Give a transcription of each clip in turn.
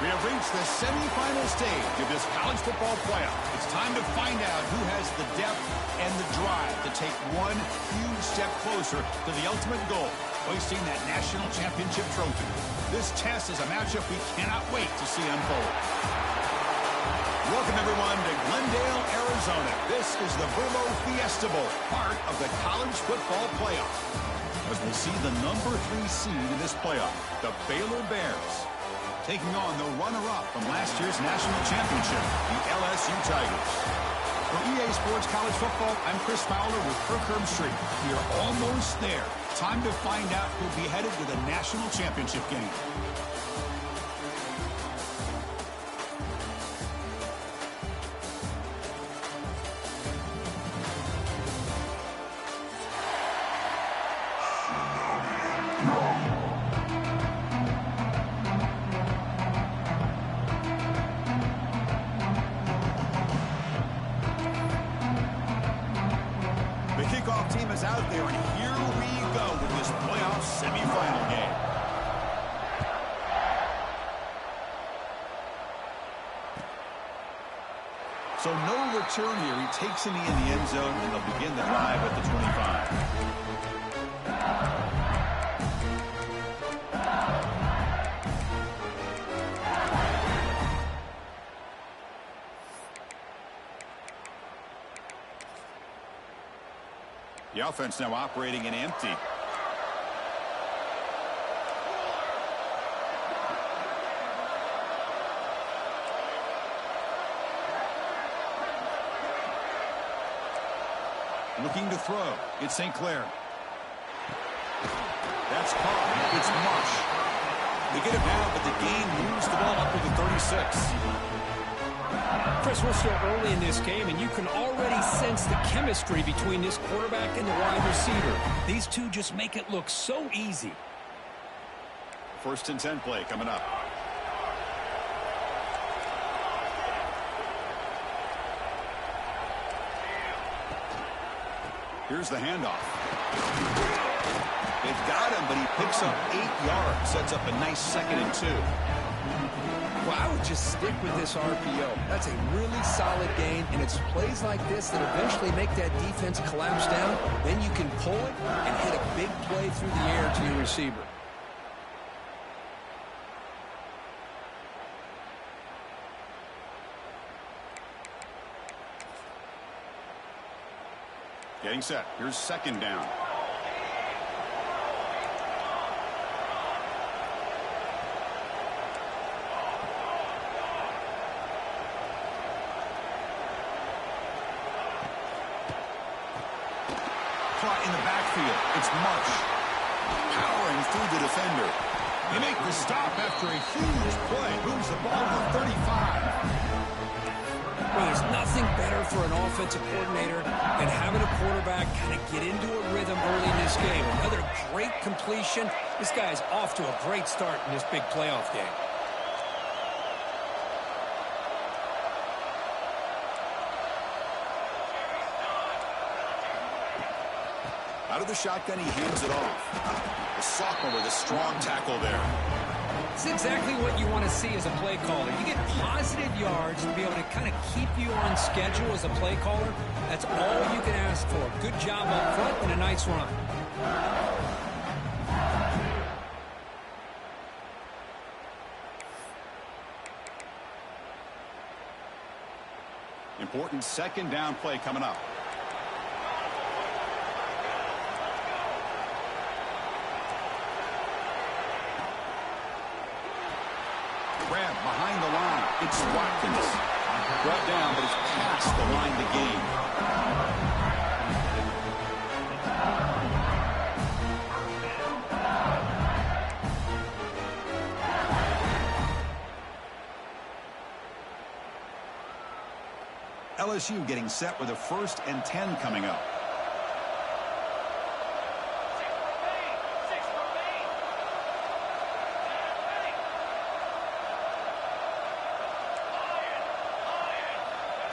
We have reached the semifinal stage of this college football playoff. It's time to find out who has the depth and the drive to take one huge step closer to the ultimate goal, hoisting that national championship trophy. This test is a matchup we cannot wait to see unfold. Welcome, everyone, to Glendale, Arizona. This is the Verbo Fiesta Bowl, part of the college football playoff. As we'll see the number 3 seed in this playoff, the Baylor Bears, taking on the runner-up from last year's national championship, the LSU Tigers. For EA Sports College Football, I'm Chris Fowler with Kirk Herbstreit. We are almost there. Time to find out who'll be headed to the national championship game. Team is out there, and here we go with this playoff semifinal game. So no return here. He takes it in the end zone, and they'll begin the drive at the 25. The offense now operating in empty. Looking to throw. It's St. Clair. That's caught. It's Marsh. They get it now, but the gain moves the ball up to the 36. Chris, we're still early in this game, and you can already sense the chemistry between this quarterback and the wide receiver. These two just make it look so easy. 1st and 10 play coming up. Here's the handoff. They've got him, but he picks up 8 yards. Sets up a nice 2nd and 2. Well, I would just stick with this RPO. That's a really solid gain, and it's plays like this that eventually make that defense collapse down. Then you can pull it and hit a big play through the air to your receiver. Getting set. Here's 2nd down. Caught in the backfield. It's Marsh. Powering through the defender. They make the stop after a huge play. Moves the ball to the 35. Well, there's nothing better for an offensive coordinator than having a quarterback kind of get into a rhythm early in this game. Another great completion. This guy's off to a great start in this big playoff game. Out of the shotgun, he hands it off. The sophomore with a strong tackle there. It's exactly what you want to see as a play caller. You get positive yards to be able to kind of keep you on schedule as a play caller. That's all you can ask for. Good job up front and a nice run. Important 2nd down play coming up. Grab behind the line. It's Watkins. Brought down, but it's past the line to gain. LSU getting set with a 1st and 10 coming up.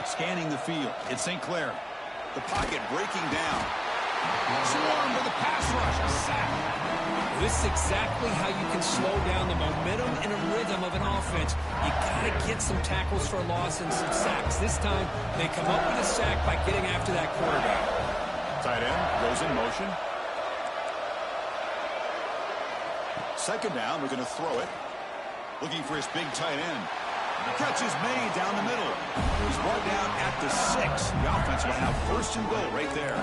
Scanning the field. It's St. Clair. The pocket breaking down. Swarm with a pass rush. A sack. This is exactly how you can slow down the momentum and a rhythm of an offense. You got to get some tackles for a loss and some sacks. This time, they come up with a sack by getting after that quarterback. Tight end goes in motion. Second down, we're going to throw it. Looking for his big tight end. The catch is made down the middle. He's brought down at the 6. The offense will have first and goal right there.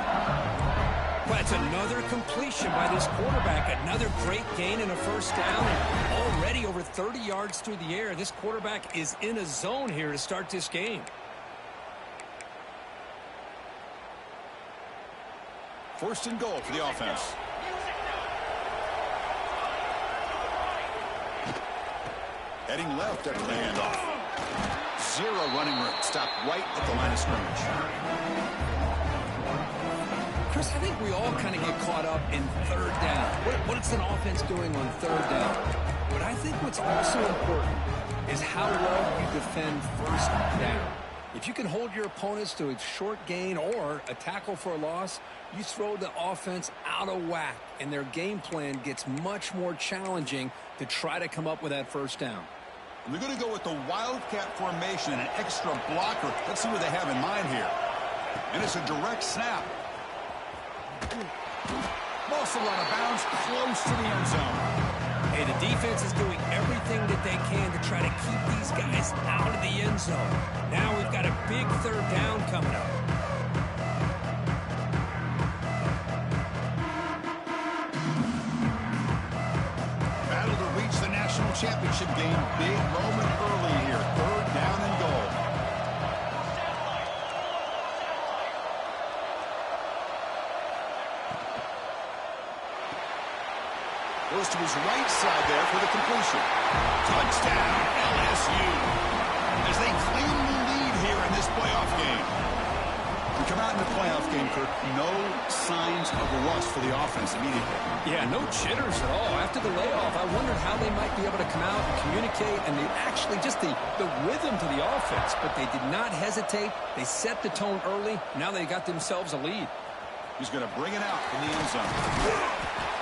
Well, that's another completion by this quarterback. Another great gain and a first down. And already over 30 yards through the air. This quarterback is in a zone here to start this game. First and goal for the offense. Heading left after the handoff. Zero running room. Stopped right at the line of scrimmage. Chris, I think we all kind of get caught up in third down. What is an offense doing on third down? But I think what's also important is how well you defend first down. If you can hold your opponents to a short gain or a tackle for a loss, you throw the offense out of whack, and their game plan gets much more challenging to try to come up with that first down. They're going to go with the wildcat formation and an extra blocker. Let's see what they have in mind here. And it's a direct snap. Ball still out of bounds, close to the end zone. Hey, the defense is doing everything that they can to try to keep these guys out of the end zone. Now we've got a big third down coming up. Battle to reach the national championship game. Big moment early here. Third down and goal. Goes to his right side there for the completion. Touchdown, LSU. As they claim the lead here in this playoff game. We come out in the playoff game, Kirk, no signs of rust for the offense immediately. Yeah, no jitters at all. After the layoff, I wondered how they might be able to come out and communicate and actually just the rhythm to the offense. But they did not hesitate. They set the tone early. Now they got themselves a lead. He's going to bring it out in the end zone.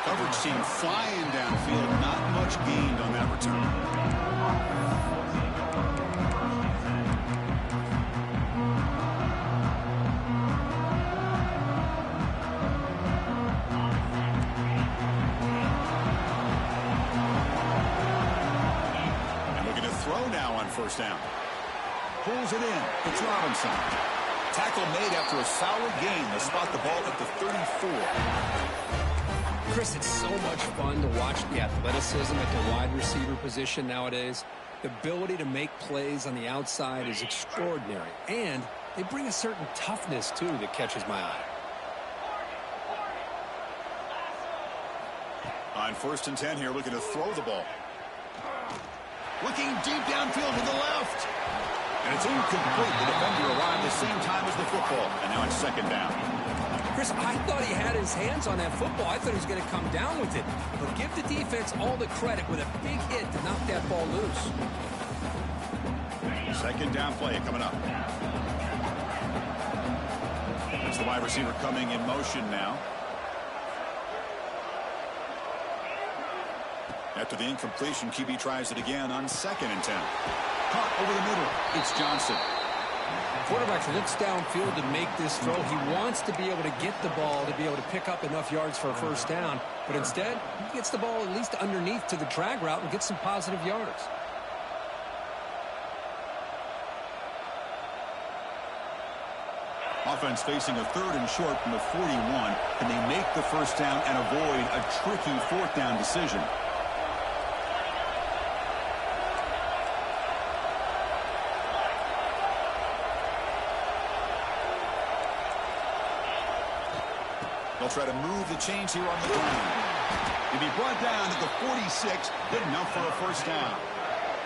Coverage team flying downfield. Not much gained on that return. And looking to throw now on first down. Pulls it in. It's Robinson. Tackle made after a solid gain to spot the ball at the 34. Chris, it's so much fun to watch the athleticism at the wide receiver position nowadays. The ability to make plays on the outside is extraordinary. And they bring a certain toughness, too, that catches my eye. On first and 10 here, looking to throw the ball. Looking deep downfield to the left. And it's incomplete. The defender arrived the same time as the football. And now it's second down. Chris, I thought he had his hands on that football. I thought he was going to come down with it. But give the defense all the credit with a big hit to knock that ball loose. Second down play coming up. It's the wide receiver coming in motion now. After the incompletion, QB tries it again on second and 10. Caught over the middle. It's Johnson. Quarterback looks downfield to make this throw. He wants to be able to get the ball to be able to pick up enough yards for a first down. But instead, he gets the ball at least underneath to the drag route and gets some positive yards. Offense facing a third and short from the 41. Can they make the first down and avoid a tricky fourth down decision? They'll try to move the chains here on the ground. He'll be brought down at the 46. Good enough for a first down.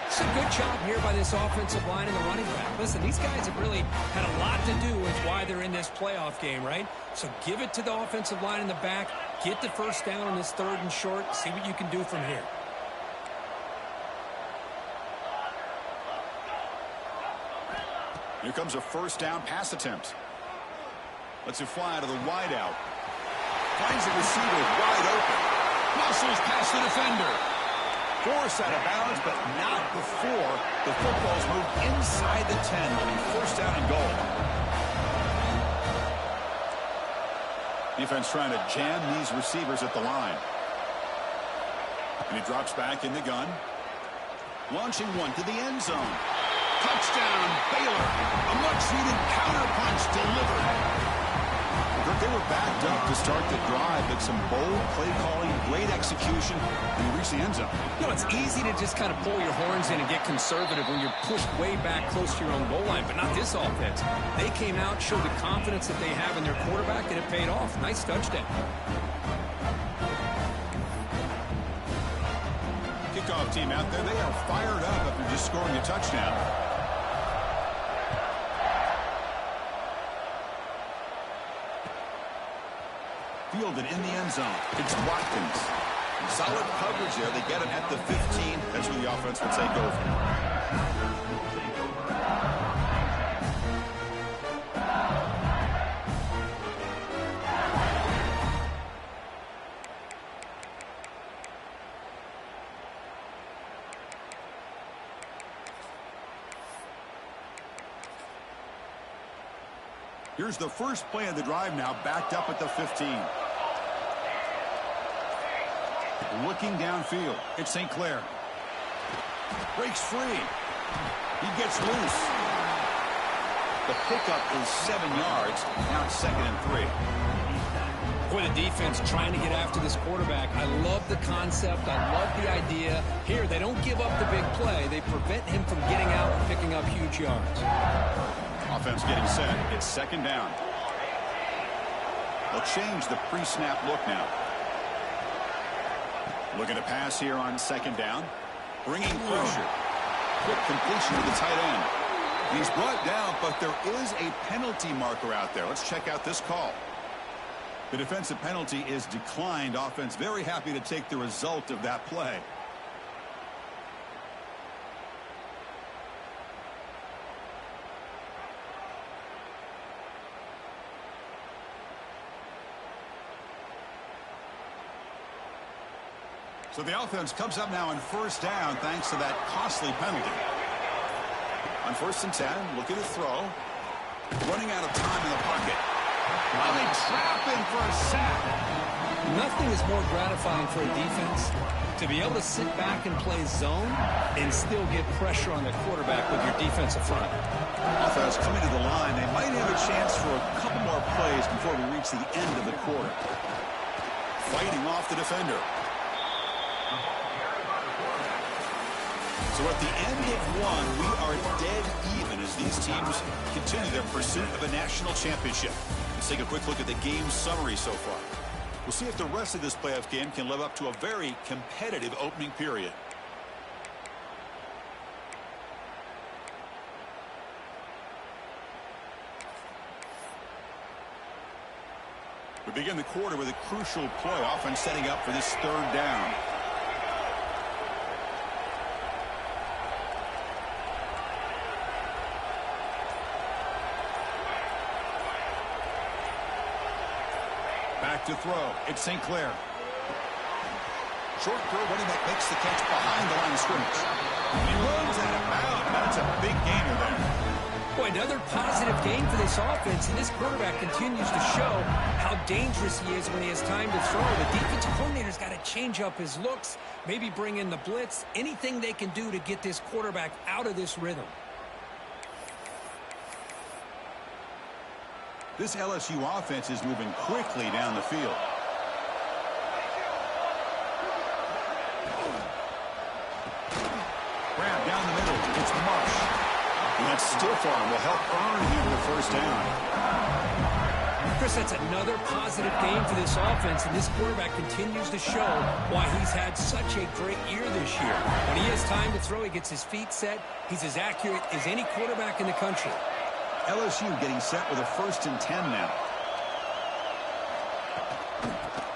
It's a good job here by this offensive line and the running back. Listen, these guys have really had a lot to do with why they're in this playoff game, right? So give it to the offensive line in the back. Get the first down on this third and short. See what you can do from here. Here comes a first down pass attempt. Lets it fly to the wide out. Finds the receiver wide open. Muscles past the defender. Force out of bounds, but not before the football's moved inside the 10 on the first down and goal. Defense trying to jam these receivers at the line. And he drops back in the gun. Launching one to the end zone. Touchdown, Baylor. A much-needed counterpunch delivered. They were backed up to start the drive, but some bold play calling, great execution, and they reached the end zone. You know, it's easy to just kind of pull your horns in and get conservative when you're pushed way back close to your own goal line, but not this offense. They came out, showed the confidence that they have in their quarterback, and it paid off. Nice touchdown. Kickoff team out there, they are fired up after just scoring a touchdown. Fielded in the end zone. It's Watkins. Solid coverage there. They get him at the 15. That's where the offense will take over. Here's the first play of the drive now, backed up at the 15. Looking downfield. It's St. Clair. Breaks free. He gets loose. The pickup is 7 yards. Now it's 2nd and 3. Boy, the defense trying to get after this quarterback. I love the concept. I love the idea. Here, they don't give up the big play. They prevent him from getting out and picking up huge yards. Offense getting set. It's 2nd down. They'll change the pre-snap look now. Looking to pass here on 2nd down. Bringing pressure. Quick completion to the tight end. He's brought down, but there is a penalty marker out there. Let's check out this call. The defensive penalty is declined. Offense very happy to take the result of that play. So the offense comes up now on 1st down thanks to that costly penalty. On 1st and 10, look at the throw. Running out of time in the pocket. Well, they trap him for a sack. Nothing is more gratifying for a defense to be able to sit back and play zone and still get pressure on the quarterback with your defensive front. Offense coming to the line. They might have a chance for a couple more plays before we reach the end of the quarter. Fighting off the defender. So at the end of one, we are dead even as these teams continue their pursuit of a national championship. Let's take a quick look at the game summary so far. We'll see if the rest of this playoff game can live up to a very competitive opening period. We begin the quarter with a crucial play, offense setting up for this 3rd down. Back to throw. It's St. Clair. Short throw, running back makes the catch behind the line of scrimmage. He runs out of bounds. That's a big gainer there. Boy, another positive game for this offense, and this quarterback continues to show how dangerous he is when he has time to throw. The defensive coordinator's got to change up his looks, maybe bring in the blitz, anything they can do to get this quarterback out of this rhythm. This LSU offense is moving quickly down the field. Grab down the middle. It's Marsh. And that stiff arm will help earn him the 1st down. Chris, that's another positive game for this offense, and this quarterback continues to show why he's had such a great year this year. When he has time to throw, he gets his feet set. He's as accurate as any quarterback in the country. LSU getting set with a 1st and 10 now.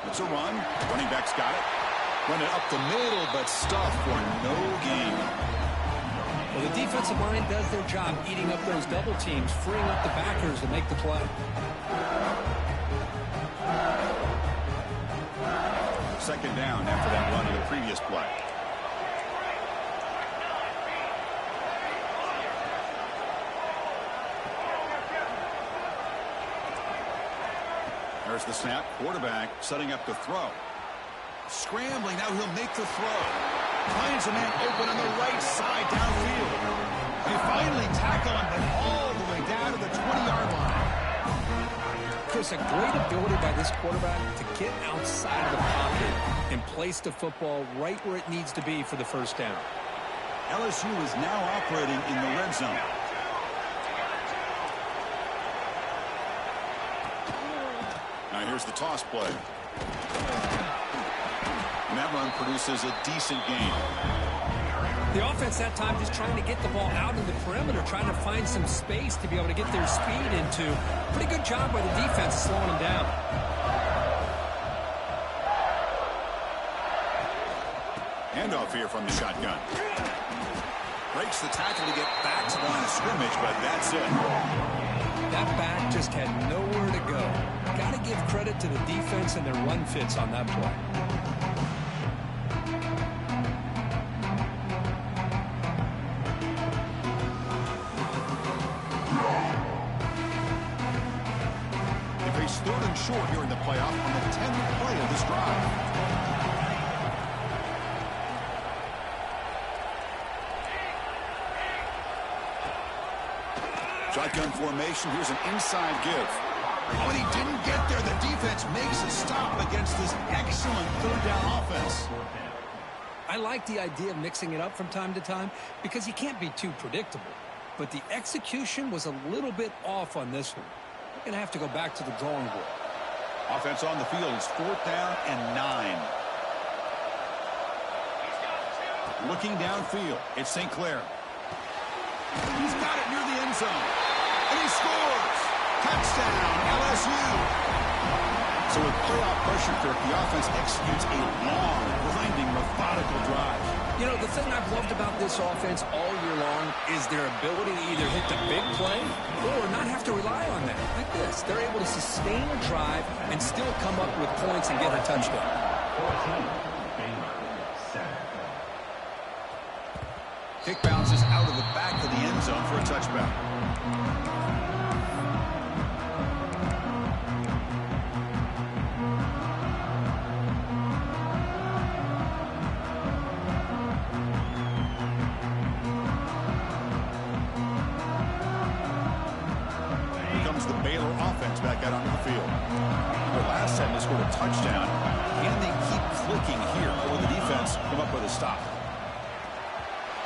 It's a run. Running back's got it. Run it up the middle, but stuffed for no gain. Well, the defensive line does their job eating up those double teams, freeing up the backers to make the play. second down after that run of the previous play. There's the snap. Quarterback setting up to throw. Scrambling. Now he'll make the throw. Finds a man open on the right side downfield. They finally tackle him, but all the way down to the 20-yard line. Chris, a great ability by this quarterback to get outside of the pocket and place the football right where it needs to be for the first down. LSU is now operating in the red zone. Now here's the toss play. And that run produces a decent gain. The offense that time just trying to get the ball out in the perimeter, trying to find some space to be able to get their speed into. Pretty good job by the defense slowing them down. Handoff here from the shotgun. Breaks the tackle to get back to the line of scrimmage, but that's it. That back just had nowhere to go. Got to give credit to the defense and their run fits on that play. They face third and short here in the playoff on the 10th play of this drive. Shotgun formation. Here's an inside give. When he didn't get there, the defense makes a stop against this excellent third down offense. I like the idea of mixing it up from time to time because you can't be too predictable. But the execution was a little bit off on this one. We're going to have to go back to the drawing board. Offense on the field is 4th down and 9. Looking downfield, it's St. Clair. He's got it near the end zone. And he scores! Touchdown, LSU! So with playoff pressure, Kirk, the offense executes a long, grinding, methodical drive. You know, the thing I've loved about this offense all year long is their ability to either hit the big play or not have to rely on that. Like this, they're able to sustain a drive and still come up with points and get a touchdown. Kick bounces out of the back of the end zone for a touchback. Here comes the Baylor offense back out onto the field. The last time they scored a touchdown. Can they keep clicking here, or the defense come up with a stop?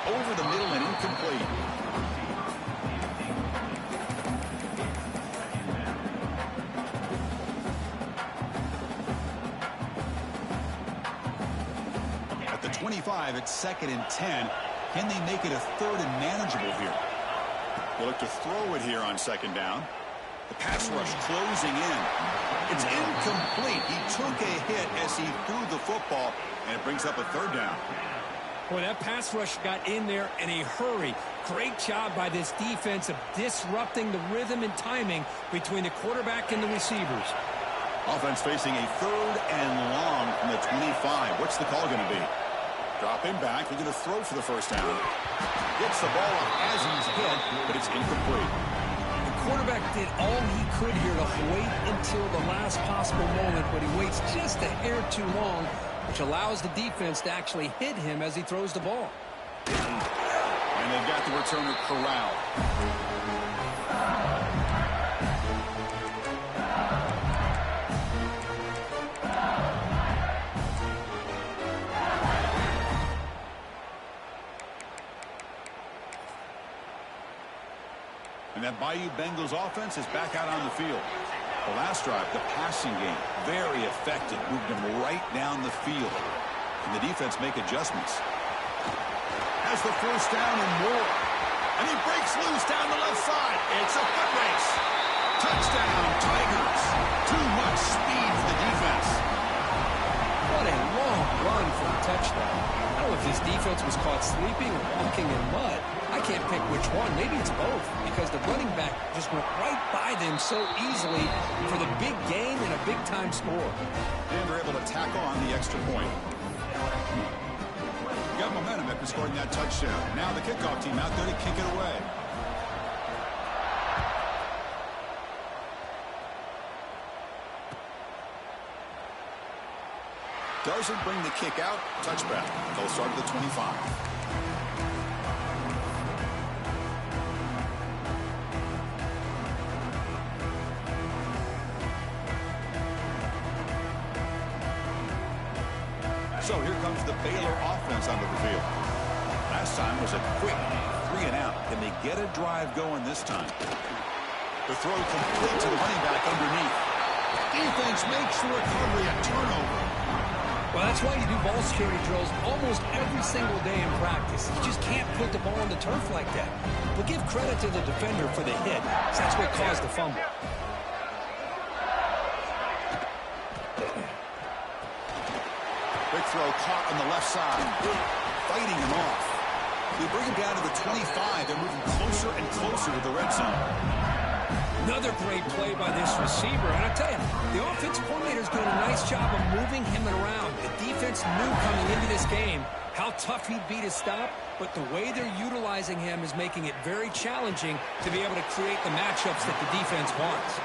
Over the middle and incomplete. At the 25, it's 2nd and 10. Can they make it a 3rd and manageable here? They look to throw it here on 2nd down. The pass rush closing in. It's incomplete. He took a hit as he threw the football, and it brings up a 3rd down. Boy, that pass rush got in there in a hurry. Great job by this defense of disrupting the rhythm and timing between the quarterback and the receivers. Offense facing a 3rd and long from the 25. What's the call going to be? Drop him back. They're going to throw for the first down. Gets the ball up as he's hit, but it's incomplete. The quarterback did all he could here to wait until the last possible moment, but he waits just a hair too long, which allows the defense to actually hit him as he throws the ball. And they've got the returner corralled. And that Bayou Bengals offense is back out on the field. The last drive, the passing game, very effective. Moved them right down the field. And the defense make adjustments. Has the first down and more. And he breaks loose down the left side. It's a foot race. Touchdown, Tigers. Too much speed for the defense. What a long run for a touchdown. I don't know if this defense was caught sleeping or walking in mud. I can't pick which one. Maybe it's both, because the running back just went right by them so easily for the big gain and a big-time score. And they're able to tackle on the extra point. Got momentum after scoring that touchdown. Now the kickoff team out there to kick it away. Doesn't bring the kick out. Touchback. They'll start at the 25. So here comes the Baylor offense onto the field. Last time was a quick 3 and out. Can they get a drive going this time? The throw complete to the running back underneath. Defense makes the recovery a turnover. Well, that's why you do ball security drills almost every single day in practice. You just can't put the ball on the turf like that. But give credit to the defender for the hit, because that's what caused the fumble. Big throw caught on the left side. Fighting him off. They bring him down to the 25. They're moving closer and closer to the red zone. Another great play by this receiver. And I tell you, the offensive coordinator's doing a nice job of moving him around. The defense knew coming into this game how tough he'd be to stop, but the way they're utilizing him is making it very challenging to be able to create the matchups that the defense wants.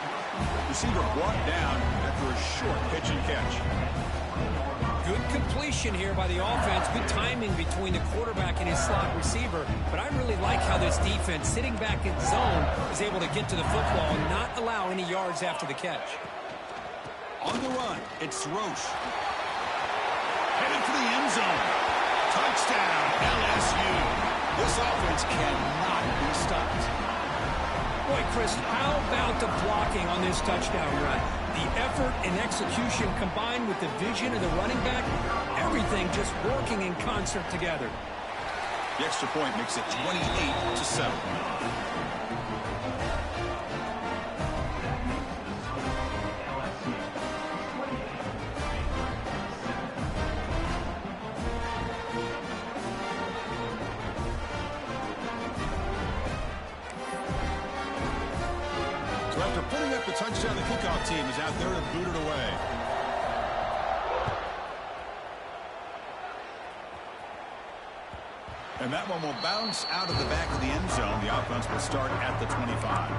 Receiver brought down after a short pitch and catch. Good completion here by the offense. Good timing between the quarterback and his slot receiver. But I really like how this defense, sitting back in zone, is able to get to the football and not allow any yards after the catch. On the run, it's Roche. Headed for the end zone. Touchdown, LSU. This offense cannot be stopped. Boy, Chris, how about the blocking on this touchdown run? The effort and execution combined with the vision of the running back, everything just working in concert together. The extra point makes it 28-7. So after putting up the touchdown, the kickoff team is out there to boot it away. And that one will bounce out of the back of the end zone. The offense will start at the 25.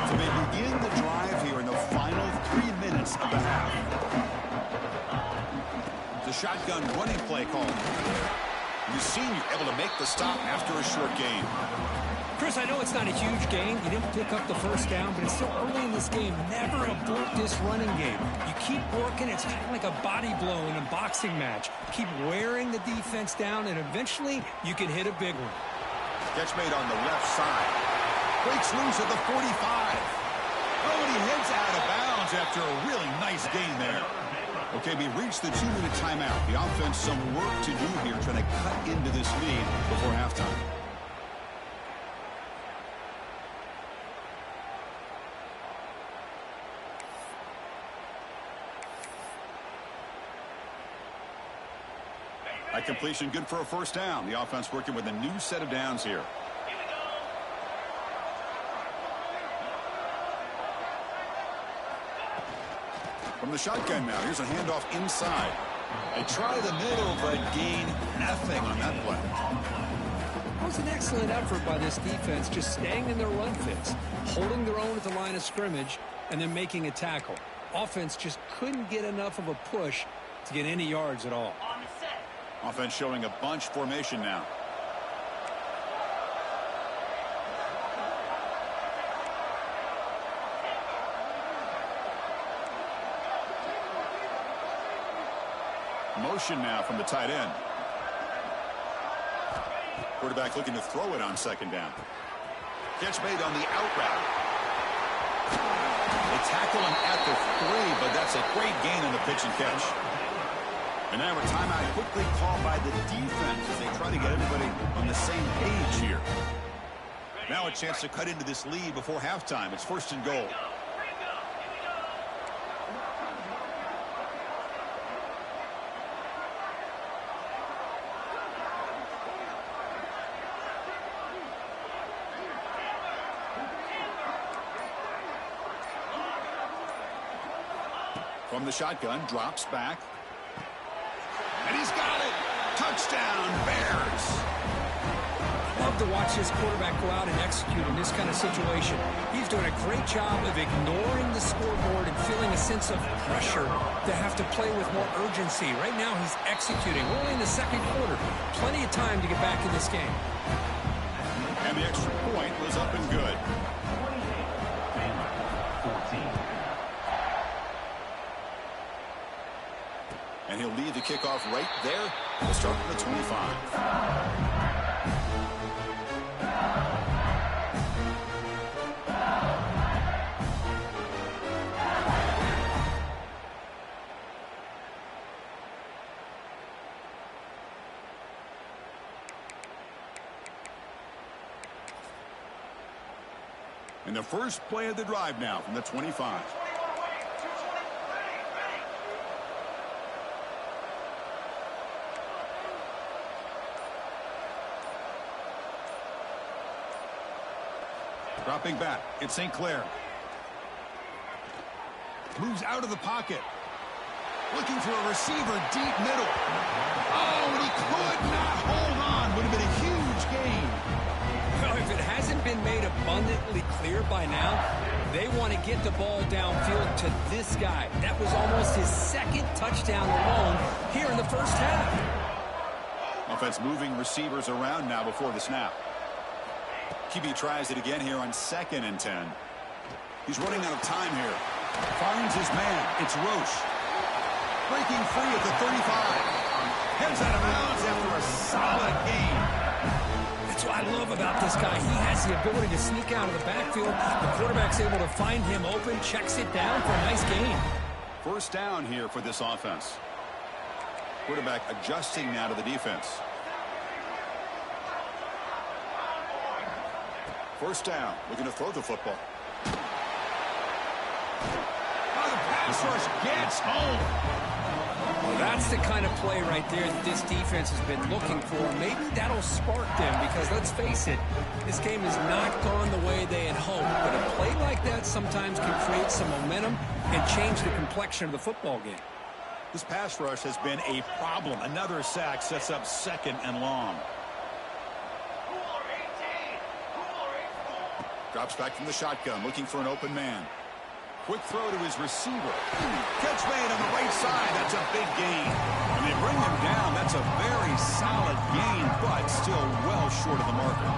So they begin the drive here in the final 3 minutes of the half. The shotgun running play call. The senior able to make the stop after a short gain. Chris, I know it's not a huge gain. You didn't pick up the first down, but it's still early in this game. Never abort this running game. You keep working. It's kind of like a body blow in a boxing match. Keep wearing the defense down, and eventually you can hit a big one. Catch made on the left side. Breaks loose at the 45. Oh, and he heads out of bounds after a really nice gain there. Okay, we reached the 2-minute timeout. The offense some work to do here, trying to cut into this lead before halftime. That completion good for a first down. The offense working with a new set of downs here. From the shotgun now, here's a handoff inside. They try the middle, but gain nothing on that play. That was an excellent effort by this defense, just staying in their run fits, holding their own at the line of scrimmage, and then making a tackle. Offense just couldn't get enough of a push to get any yards at all. Offense showing a bunch formation now. Motion now from the tight end. Quarterback looking to throw it on second down. Catch made on the out route. They to tackle him at the 3, but that's a great gain on the pitch and catch. And now a timeout quickly called by the defense as they try to get everybody on the same page here. Now a chance to cut into this lead before halftime. It's 1st and goal. From the shotgun, drops back. And he's got it. Touchdown, Bears. Love to watch this quarterback go out and execute in this kind of situation. He's doing a great job of ignoring the scoreboard and feeling a sense of pressure to have to play with more urgency. Right now he's executing. We're only in the 2nd quarter. Plenty of time to get back in this game. And the extra point was up and good. And he'll lead the kickoff right there. We'll start from the 25. And the first play of the drive now from the 25. Dropping back, it's St. Clair. Moves out of the pocket. Looking for a receiver deep middle. Oh, and he could not hold on. Would have been a huge gain. Well, if it hasn't been made abundantly clear by now, they want to get the ball downfield to this guy. That was almost his 2nd touchdown alone here in the first half. Offense moving receivers around now before the snap. QB tries it again here on 2nd and 10. He's running out of time here. Finds his man. It's Roche. Breaking free at the 35. Heads out of bounds after a solid gain. That's what I love about this guy. He has the ability to sneak out of the backfield. The quarterback's able to find him open, checks it down for a nice gain. First down here for this offense. Quarterback adjusting now to the defense. First down, looking to throw the football. Oh, the pass rush gets home. Well, that's the kind of play right there that this defense has been looking for. Maybe that'll spark them because, let's face it, this game has not gone the way they had hoped. But a play like that sometimes can create some momentum and change the complexion of the football game. This pass rush has been a problem. Another sack sets up 2nd and long. Drops back from the shotgun, looking for an open man. Quick throw to his receiver. Catch made on the right side. That's a big gain. When they bring him down, that's a very solid gain, but still well short of the marker.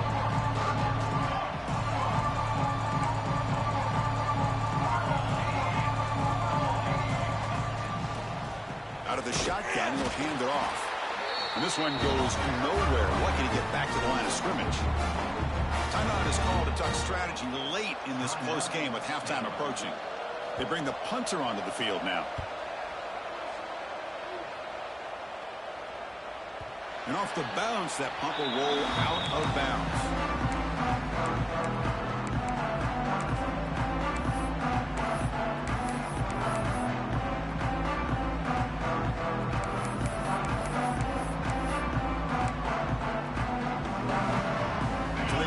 Out of the shotgun, he'll hand it off. And this one goes nowhere. Lucky to get back to the line of scrimmage. Timeout is called to duck strategy late in this close game with halftime approaching. They bring the punter onto the field now. And off the bounce, that punt will roll out of bounds.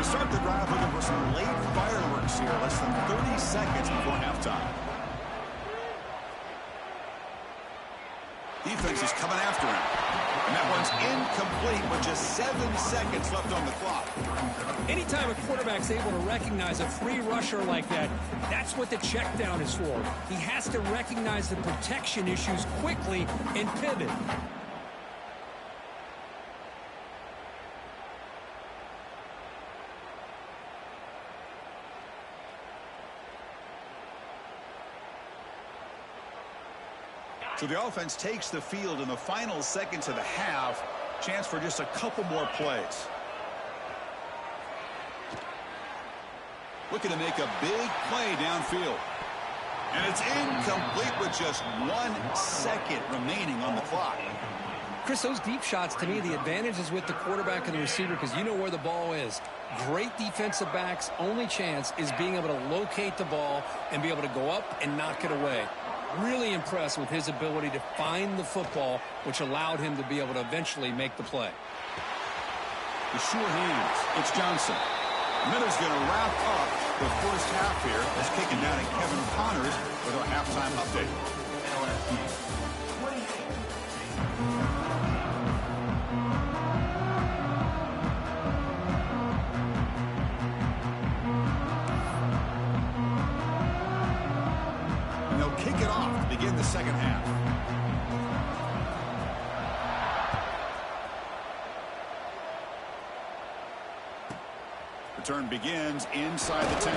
Start the drive looking for some late fireworks here. Less than 30 seconds before halftime. Defense is coming after him. And that one's incomplete with just 7 seconds left on the clock. Anytime a quarterback's able to recognize a free rusher like that, that's what the check down is for. He has to recognize the protection issues quickly and pivot. So the offense takes the field in the final seconds of the half. Chance for just a couple more plays. Looking to make a big play downfield. And it's incomplete with just 1 second remaining on the clock. Chris, those deep shots, to me, the advantage is with the quarterback and the receiver because you know where the ball is. Great defensive backs' only chance is being able to locate the ball and be able to go up and knock it away. Really impressed with his ability to find the football, which allowed him to be able to eventually make the play. The sure hands. It's Johnson. Miller's going to wrap up the first half here. It's kicking down at Kevin Connors with our halftime update. And they'll kick it off to begin the second half. Return begins inside the 10.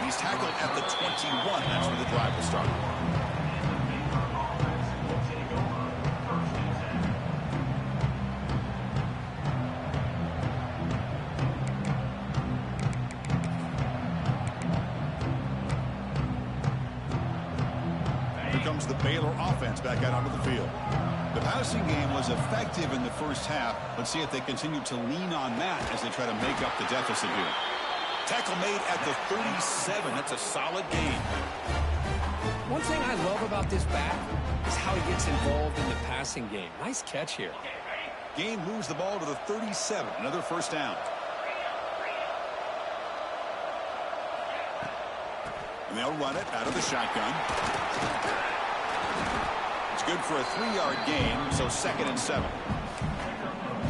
He's tackled at the 21. That's where the drive will start. Here comes the Baylor offense back out onto the field. The passing game was effective in the first half. Let's see if they continue to lean on that as they try to make up the deficit here. Tackle made at the 37. That's a solid gain. One thing I love about this back is how he gets involved in the passing game. Nice catch here. Gain moves the ball to the 37. Another first down. And they'll run it out of the shotgun. It's good for a 3-yard gain, so 2nd and 7.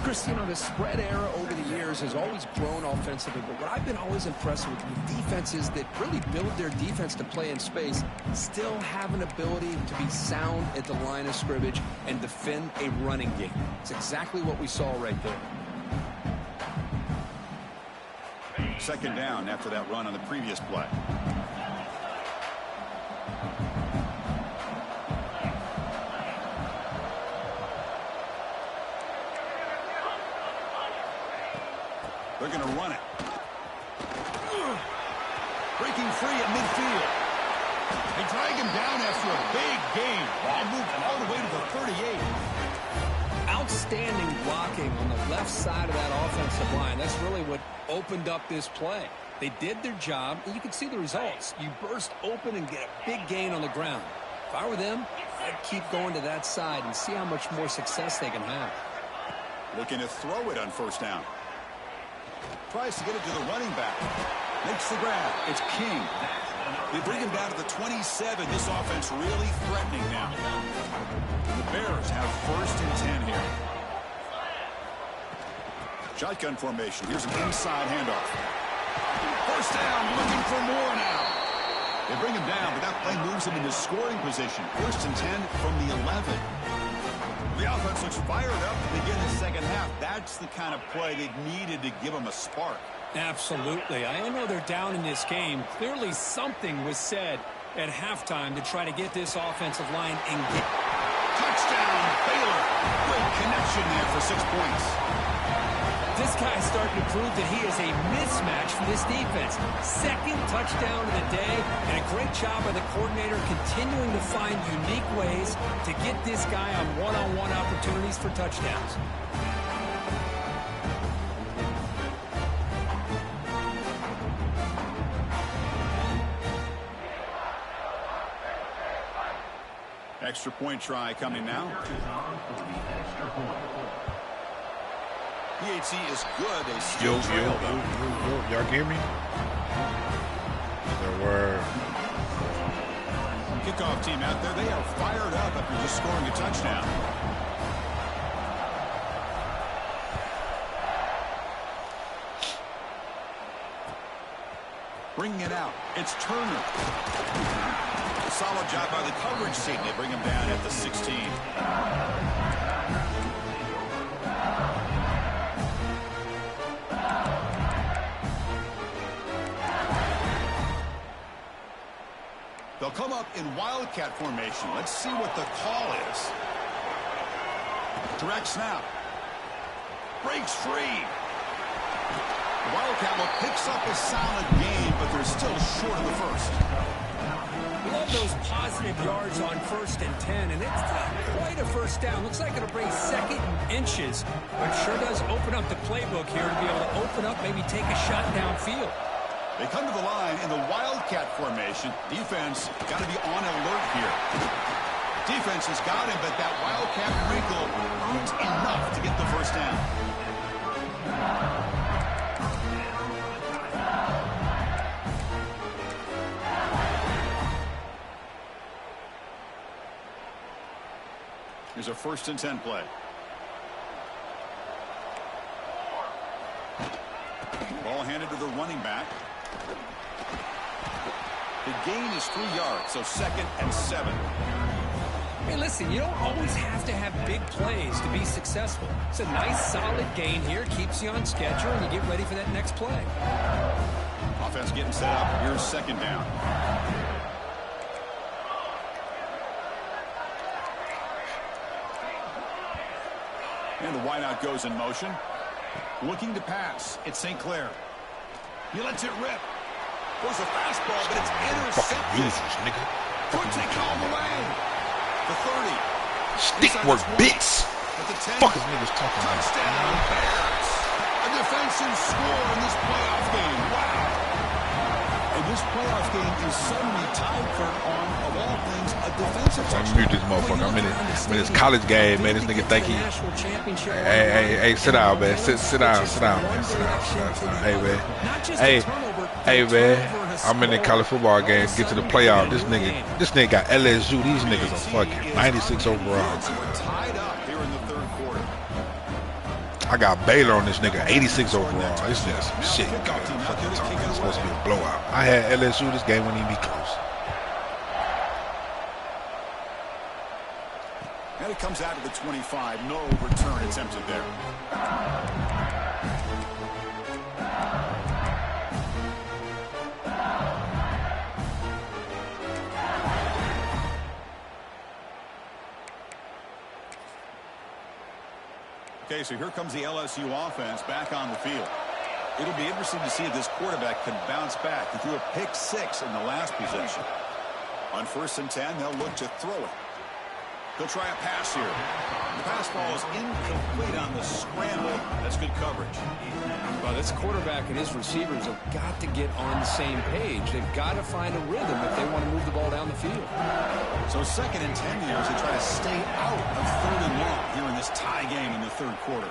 Chris, you know, the spread era over the years has always grown offensively, but what I've been always impressed with defenses that really build their defense to play in space still have an ability to be sound at the line of scrimmage and defend a running game. It's exactly what we saw right there. 2nd down after that run on the previous play. They're going to run it. Breaking free at midfield. They drag him down after a big gain. Ball moved all the way to the 38. Outstanding blocking on the left side of that offensive line. That's really what opened up this play. They did their job, and you can see the results. You burst open and get a big gain on the ground. If I were them, I'd keep going to that side and see how much more success they can have. Looking to throw it on first down. Tries to get it to the running back. Makes the grab. It's King. They bring him down to the 27. This offense really threatening now. The Bears have 1st and 10 here. Shotgun formation. Here's an inside handoff. First down, looking for more now. They bring him down, but that play moves him into scoring position. 1st and 10 from the 11. The offense looks fired up to begin the second half. That's the kind of play they needed to give them a spark. Absolutely. I know they're down in this game. Clearly something was said at halftime to try to get this offensive line engaged. Touchdown, Baylor. Great connection there for 6 points. This guy's starting to prove that he is a mismatch for this defense. 2nd touchdown of the day, and a great job by the coordinator continuing to find unique ways to get this guy on one-on-one opportunities for touchdowns. Extra point try coming now. PHC is good. They still trail them. Y'all hear me? There were. Kickoff team out there. They are fired up after just scoring a touchdown. Bringing it out. It's Turner. Solid job by the coverage team. They bring him down at the 16. They'll come up in wildcat formation. Let's see what the call is. Direct snap. Breaks free. The Wildcat look picks up a solid gain, but they're still short of the first. positive yards on 1st and 10, and it's not quite a first down. Looks like it'll bring 2nd and inches, but sure does open up the playbook here to be able to open up, maybe take a shot downfield. They come to the line in the Wildcat formation. Defense got to be on alert here. Defense has got him, but that Wildcat wrinkle isn't enough to get the first down. Here's a 1st and 10 play. Ball handed to the running back. The gain is 3 yards, so 2nd and 7. Hey, listen, you don't always have to have big plays to be successful. It's a nice, solid gain here. Keeps you on schedule, and you get ready for that next play. Offense getting set up. Here's 2nd down. And the wideout goes in motion. Looking to pass. It's St. Clair. He lets it rip. Goes a fastball, but it's intercepted. Users, nigga. Could take all the way. The 30. Stick work, bitch. At the 10. Fuck is niggas talking about? Touchdown, Bears. A defensive score in this playoff game. Wow. And this playoff game is suddenly tied, Kurt, on, of all things, a defensive touchdown. I'm mute this motherfucker. I'm in this college game, man. This nigga think he... Hey, sit down, man. Sit down, man. Sit down. Hey, man. Hey, man. I'm in the college football game. Get to the playoff. This nigga got LSU. These niggas are fucking 96 overall. Tied up here in the 3rd quarter. I got Baylor on this nigga, 86 overall. It's just some shit. Fucking talking. It's supposed to be a blowout. I had LSU. This game wouldn't even be close. And it comes out of the 25. No return attempted there. Okay, so here comes the LSU offense back on the field. It'll be interesting to see if this quarterback can bounce back. He threw a pick 6 in the last possession. On 1st and 10, they'll look to throw it. He'll try a pass here. The pass ball is incomplete on the scramble. That's good coverage. Well, this quarterback and his receivers have got to get on the same page. They've got to find a rhythm if they want to move the ball down the field. So 2nd and 10 here as they try to stay out of 3rd and long here in this tie game in the 3rd quarter.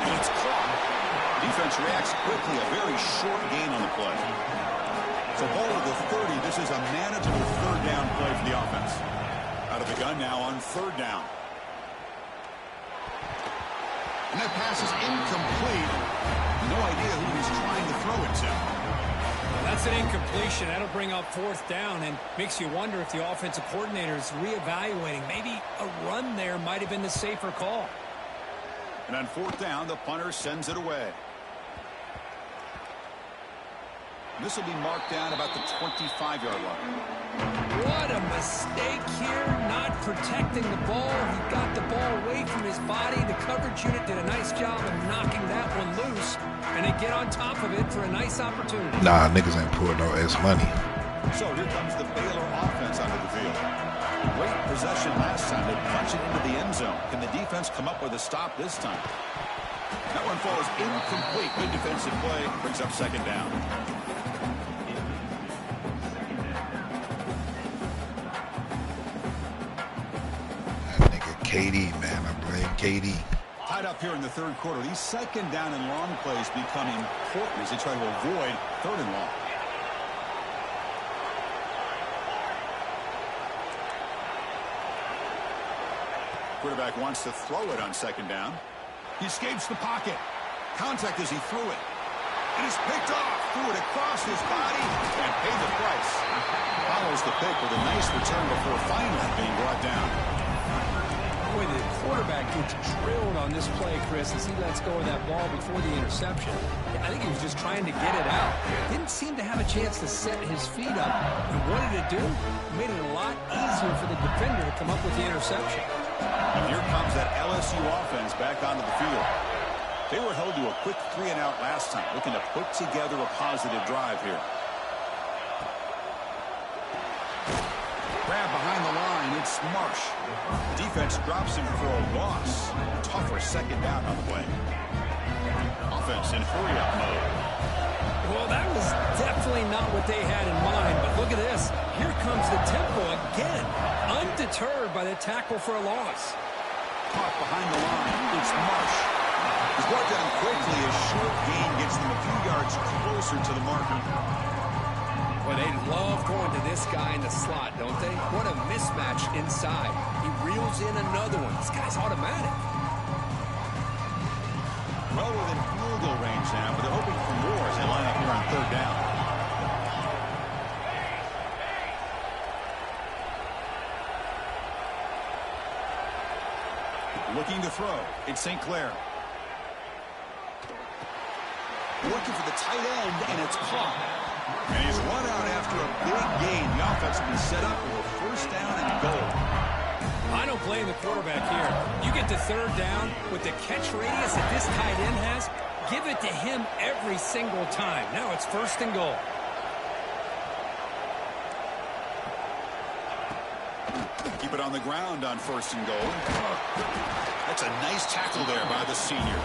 And it's caught. Defense reacts quickly. A very short gain on the play. So ball at the 30. This is a manageable 3rd down play for the offense. Out of the gun now on 3rd down. And that pass is incomplete. No idea who he's trying to throw it to. That's an incompletion. That'll bring up 4th down and makes you wonder if the offensive coordinator is reevaluating. Maybe a run there might have been the safer call. And on 4th down, the punter sends it away. This will be marked down about the 25-yard line. What a mistake here, not protecting the ball. He got the ball away from his body. The coverage unit did a nice job of knocking that one loose, and they get on top of it for a nice opportunity. Nah, niggas ain't pulling no ass money. So here comes the Baylor offense onto the field. Great possession last time. They punch it into the end zone. Can the defense come up with a stop this time? That one falls incomplete. Good defensive play. Brings up 2nd down. KD, man. I blame KD. Tied up here in the 3rd quarter. These 2nd down and long plays become important as they try to avoid 3rd and long. Quarterback wants to throw it on 2nd down. He escapes the pocket. Contact as he threw it. It is picked off. Threw it across his body and paid the price. Follows the pick with a nice return before finally being brought down. Boy, the quarterback gets drilled on this play, Chris, as he lets go of that ball before the interception. I think he was just trying to get it out. Didn't seem to have a chance to set his feet up. And what did it do? It made it a lot easier for the defender to come up with the interception. And here comes that LSU offense back onto the field. They were held to a quick 3-and-out last time, looking to put together a positive drive here. grab behind the line. It's Marsh. Defense drops him for a loss. Tougher second down on the way. Offense in hurry-up mode. Well, that was definitely not what they had in mind, but look at this. Here comes the tempo again. Undeterred by the tackle for a loss. Caught behind the line. It's Marsh. He's brought down quickly. A short gain gets them a few yards closer to the marker. Well, they love going to this guy in the slot, don't they? What a mismatch inside. He reels in another one. This guy's automatic. Well within field goal range now, but they're hoping for more as they line up here on third down. Looking to throw. It's St. Clair. Looking for the tight end, and it's caught. And he's run out after a big gain. The offense will be set up for a first down and goal. I don't blame the quarterback here. You get to third down with the catch radius that this tight end has, give it to him every single time. Now it's first and goal. Keep it on the ground on first and goal. That's a nice tackle there by the senior.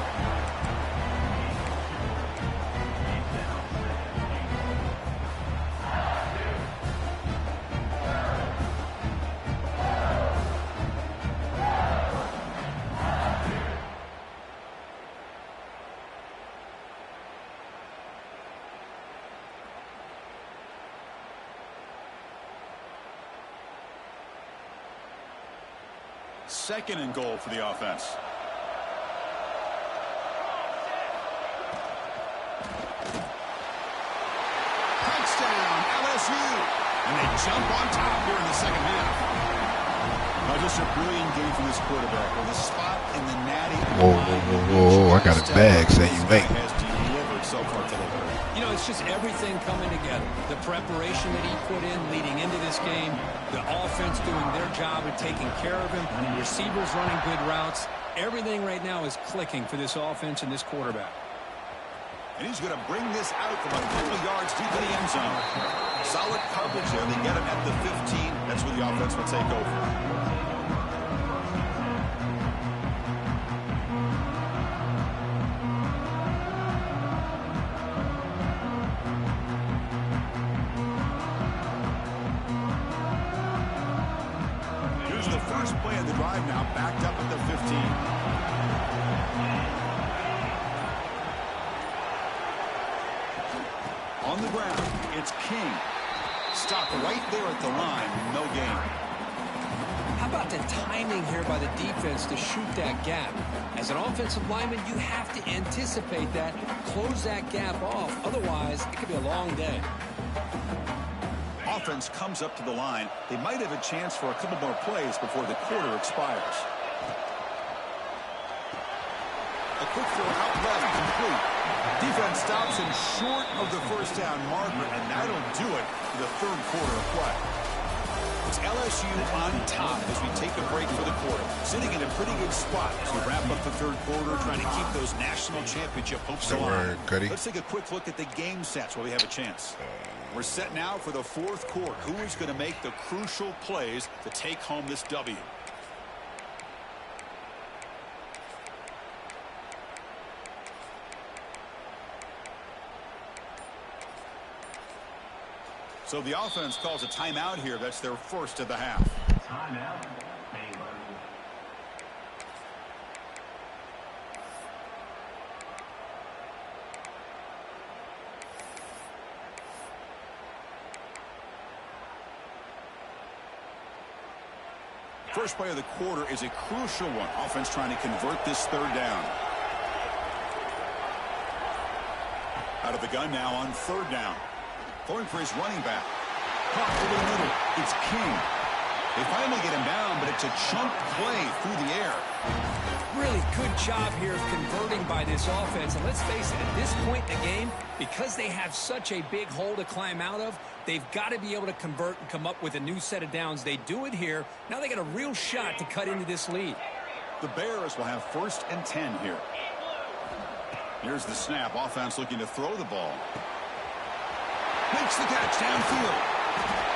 Second and goal for the offense. Touchdown, LSU. And they jump on top here in the second half. Now just a brilliant game from this quarterback. With a spot in the natty. Whoa, whoa, whoa, whoa. I got a bag, say you make. Has delivered so far today. You know, it's just everything coming together. The preparation that he put in leading into this game, the offense doing their job of taking care of him, receivers running good routes. Everything right now is clicking for this offense and this quarterback. And he's going to bring this out from a couple of yards deep in the end zone. Solid coverage there. They get him at the 15. That's where the offense will take over. First play of the drive now, backed up at the 15. On the ground, it's King. Stopped right there at the line, no gain. How about the timing here by the defense to shoot that gap? As an offensive lineman, you have to anticipate that, close that gap off. Otherwise, it could be a long day. Offense comes up to the line. They might have a chance for a couple more plays before the quarter expires. A quick throw out left, complete. Defense stops him short of the first down marker, and that'll do it for the third quarter of play. It's LSU on top as we take a break for the quarter. Sitting in a pretty good spot as we wrap up the third quarter, trying to keep those national championship hopes alive. Let's take a quick look at the game sets while we have a chance. We're set now for the fourth quarter. Who is going to make the crucial plays to take home this W? So the offense calls a timeout here. That's their first of the half. Timeout. First play of the quarter is a crucial one. Offense trying to convert this third down. Out of the gun now on third down. Throwing for his running back. Caught over the middle. It's King. They finally get him down, but it's a chunk play through the air. Really good job here of converting by this offense. And let's face it, at this point in the game, because they have such a big hole to climb out of, they've got to be able to convert and come up with a new set of downs. They do it here. Now they got a real shot to cut into this lead. The Bears will have 1st and 10 here. Here's the snap. Offense looking to throw the ball. Makes the catch downfield.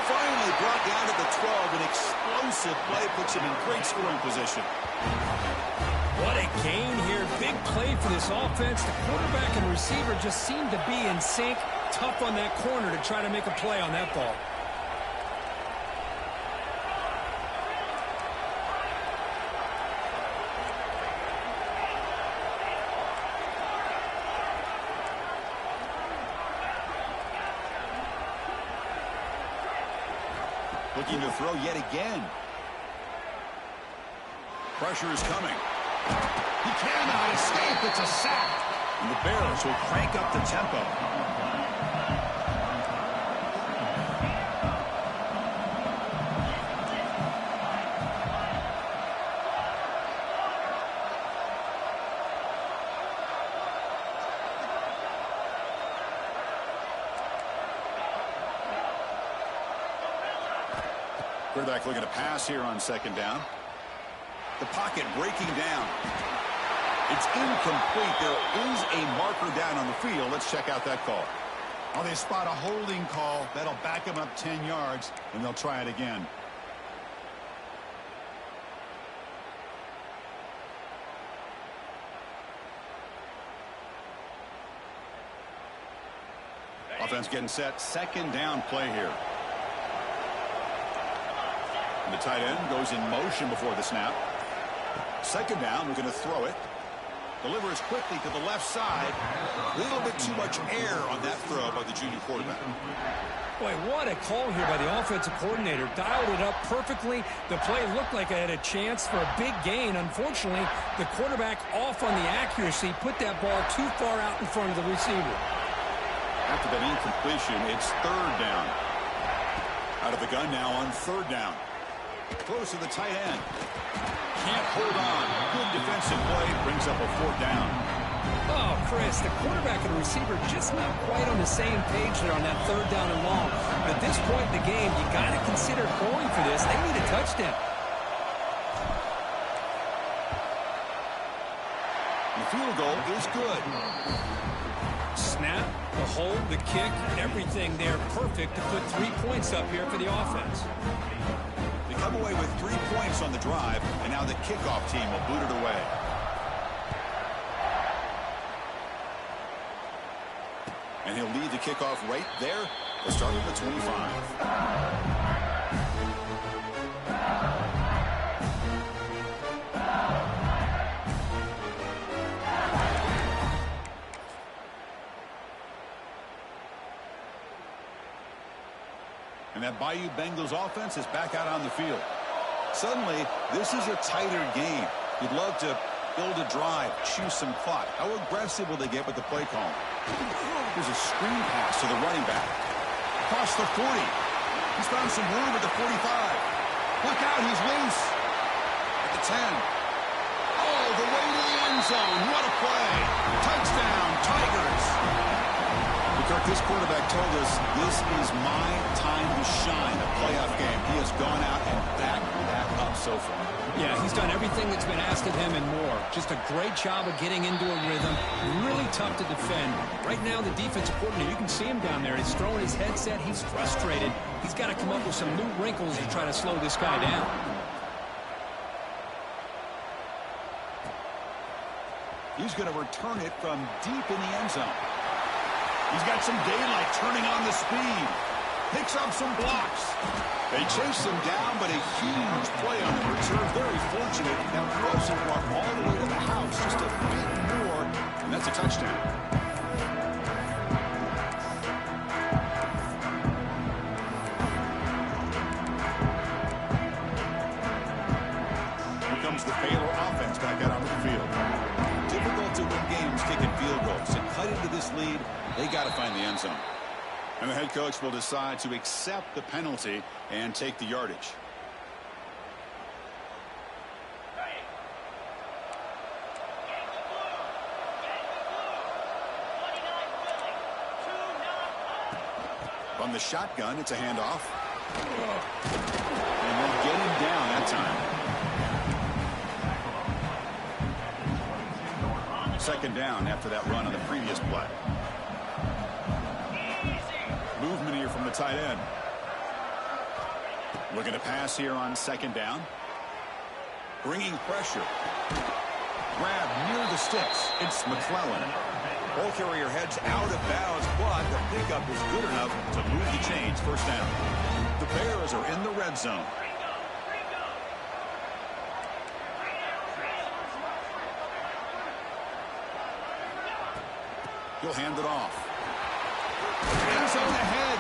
Finally brought down to the 12. An explosive play puts him in great scoring position. What a gain here. Big play for this offense. The quarterback and receiver just seem to be in sync. Tough on that corner to try to make a play on that ball. Looking to throw yet again. Pressure is coming. He cannot escape. It's a sack. And the Bears will crank up the tempo. Quarterback looking to pass here on second down. The pocket breaking down. It's incomplete. There is a marker down on the field. Let's check out that call. Oh, they spot a holding call. That'll back them up 10 yards, and they'll try it again. Offense getting set. Second down play here. And the tight end goes in motion before the snap. Second down, we're going to throw it. Delivers quickly to the left side. A little bit too much air on that throw by the junior quarterback. Boy, what a call here by the offensive coordinator. Dialed it up perfectly. The play looked like it had a chance for a big gain. Unfortunately, the quarterback off on the accuracy, put that ball too far out in front of the receiver. After that incompletion, it's third down. Out of the gun now on third down. Close to the tight end. Can't hold on. Good defensive play. Brings up a fourth down. Oh, Chris, the quarterback and the receiver just not quite on the same page there on that third down and long. At this point in the game, you got to consider going for this. They need a touchdown. The field goal is good. Snap, the hold, the kick, everything there perfect to put 3 points up here for the offense. Come away with 3 points on the drive, and now the kickoff team will boot it away. And he'll lead the kickoff right there. We'll start at the 25. And that Bayou Bengals offense is back out on the field. Suddenly, this is a tighter game. You'd love to build a drive, choose some clock. How aggressive will they get with the play call? Here's a screen pass to the running back. Across the 40. He's found some room at the 45. Look out, he's loose. At the 10. Oh, the way to the end zone. What a play. Touchdown, Tigers. Kirk, this quarterback told us this is my time to shine, a playoff game. He has gone out and backed that up so far. Yeah, he's done everything that's been asked of him and more. Just a great job of getting into a rhythm. Really tough to defend. Right now, the defensive coordinator, you can see him down there. He's throwing his headset. He's frustrated. He's got to come up with some new wrinkles to try to slow this guy down. He's going to return it from deep in the end zone. He's got some daylight turning on the speed. Picks up some blocks. They chase him down, but a huge play on the return. Very fortunate. That throws him all the way to the house. Just a bit more, and that's a touchdown. Here comes the Baylor offense back out onto the field. Difficult to win games kicking field goals. To cut into this lead, they got to find the end zone. And the head coach will decide to accept the penalty and take the yardage. From the shotgun, it's a handoff. And they'll get him down that time. Second down after that run on the previous play. Movement here from the tight end. Looking to pass here on second down. Bringing pressure. Grab near the sticks. It's McClellan. Ball carrier heads out of bounds, but the pickup is good enough to move the chains. First down. The Bears are in the red zone. He'll hand it off. End zone ahead.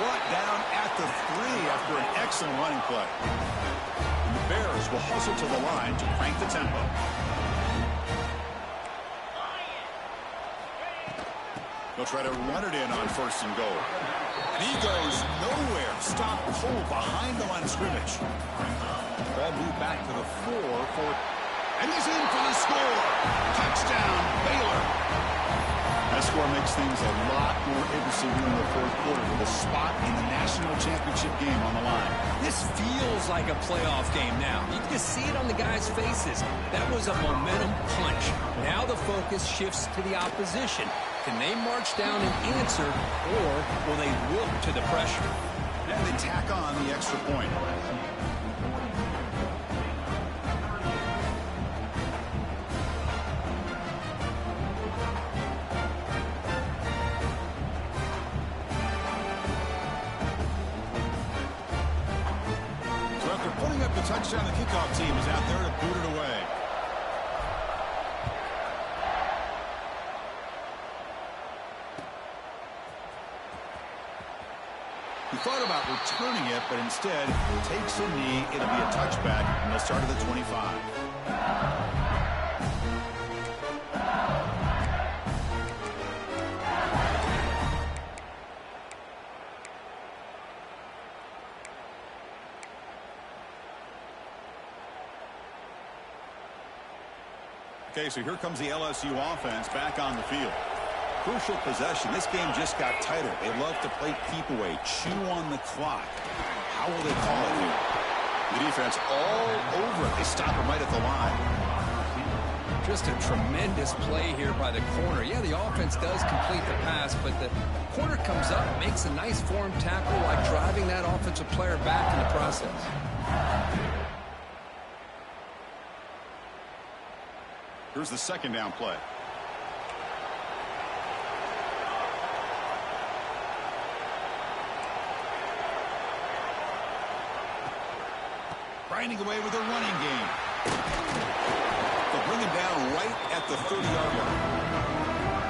Brought down at the 3 after an excellent running play. And the Bears will hustle to the line to crank the tempo. He'll try to run it in on first and goal. And he goes nowhere. Stop cold behind the line of scrimmage. Ball moved back to the 4. And he's in for the score. Touchdown, Baylor. That score makes things a lot more interesting here in the fourth quarter with a spot in the national championship game on the line. This feels like a playoff game now. You can see it on the guys' faces. That was a momentum punch. Now the focus shifts to the opposition. Can they march down and answer, or will they look to the pressure? And they tack on the extra point. The touchdown, the kickoff team is out there to boot it away. He thought about returning it, but instead takes a knee. It'll be a touchback, and they'll start at the 25. Okay, so here comes the LSU offense back on the field. Crucial possession. This game just got tighter. They love to play keep away, chew on the clock. How will they call it here? The defense all over it. They stop him right at the line. Just a tremendous play here by the corner. Yeah, the offense does complete the pass, but the corner comes up, makes a nice form tackle, like driving that offensive player back in the process. Here's the second down play. Grinding away with a running game. They'll bring him down right at the 30-yard line.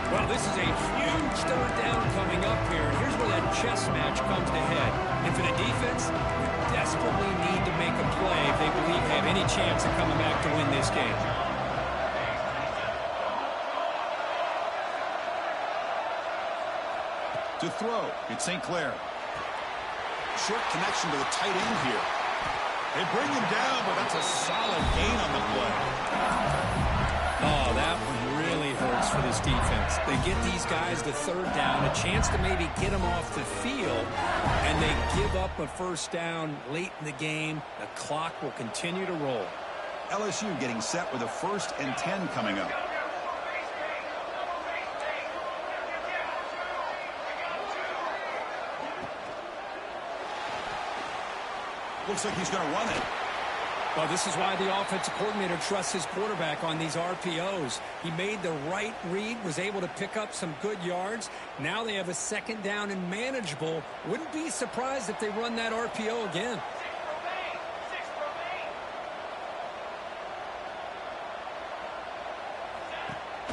Well, this is a huge third down coming up here. And here's where that chess match comes to head. And for the defense, they desperately need to make a play if they believe they have any chance of coming back to win this game. To throw, it's St. Clair. Short connection to the tight end here. They bring him down, but that's a solid gain on the play. Oh, that one really hurts for this defense. They get these guys to third down, a chance to maybe get them off the field, and they give up a first down late in the game. The clock will continue to roll. LSU getting set with a 1st and 10 coming up. Looks like he's going to run it. Well, this is why the offensive coordinator trusts his quarterback on these RPOs. He made the right read, was able to pick up some good yards. Now they have a second down and manageable. Wouldn't be surprised if they run that RPO again.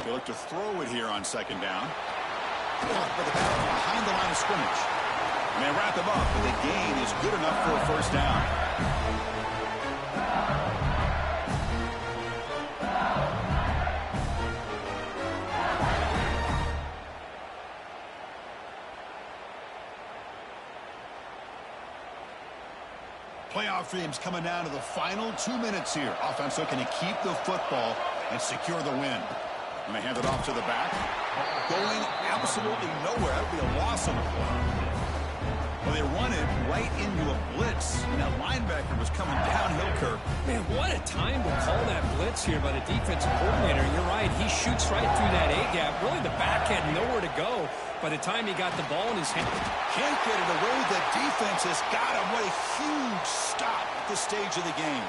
They look to throw it here on second down. Caught by the battle behind the line of scrimmage. And they wrap him up, but the gain is good enough for a first down. Playoff dreams coming down to the final 2 minutes here. Offense looking to keep the football and secure the win. And they hand it off to the back. Going absolutely nowhere. That would be a loss on the play. Well, they run it right into a blitz, and that linebacker was coming downhill, Kirk. Man, what a time to call that blitz here by the defensive coordinator. You're right. He shoots right through that A-gap. Really, the back had nowhere to go by the time he got the ball in his hand. Can't get it away. The defense has got him. What a huge stop at this stage of the game.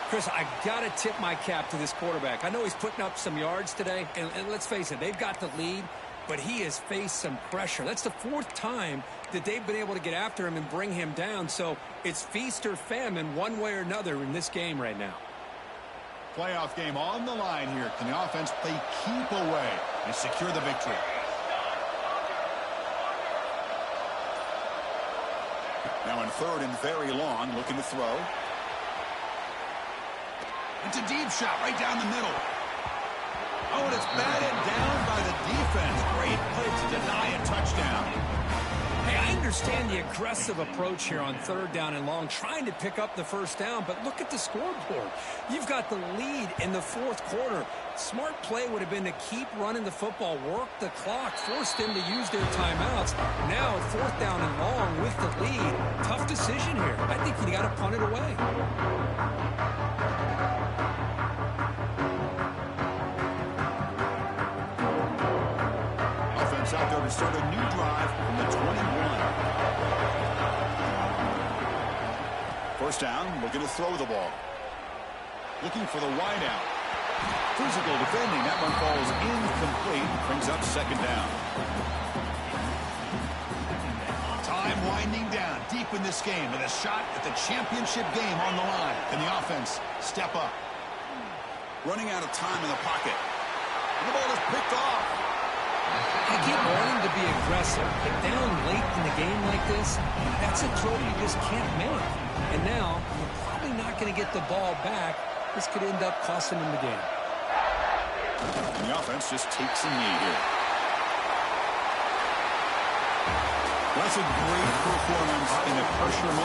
Chris, I got to tip my cap to this quarterback. I know he's putting up some yards today, and let's face it, they've got the lead, but he has faced some pressure. That's the 4th time that they've been able to get after him and bring him down. So it's feast or famine one way or another in this game right now. Playoff game on the line here. Can the offense play keep away and secure the victory? Now in 3rd and very long, looking to throw. It's a deep shot right down the middle. Oh, and it's batted down by the defense. Great play to deny a touchdown. Hey, I understand the aggressive approach here on 3rd down and long, trying to pick up the 1st down, but look at the scoreboard. You've got the lead in the 4th quarter. Smart play would have been to keep running the football, work the clock, force them to use their timeouts. Now, 4th down and long with the lead. Tough decision here. I think you got to punt it away. Out there to start a new drive from the 21. 1st down, looking to throw the ball. Looking for the wide out. Physical defending. That one falls incomplete. Brings up 2nd down. Time winding down deep in this game with a shot at the championship game on the line. Can the offense step up? Running out of time in the pocket. And the ball is picked off. I get wanting to be aggressive, but down late in the game like this, that's a throw you just can't make. And now, you're probably not going to get the ball back. This could end up costing them the game. And the offense just takes a knee here. Well, that's a great performance in a pressure moment.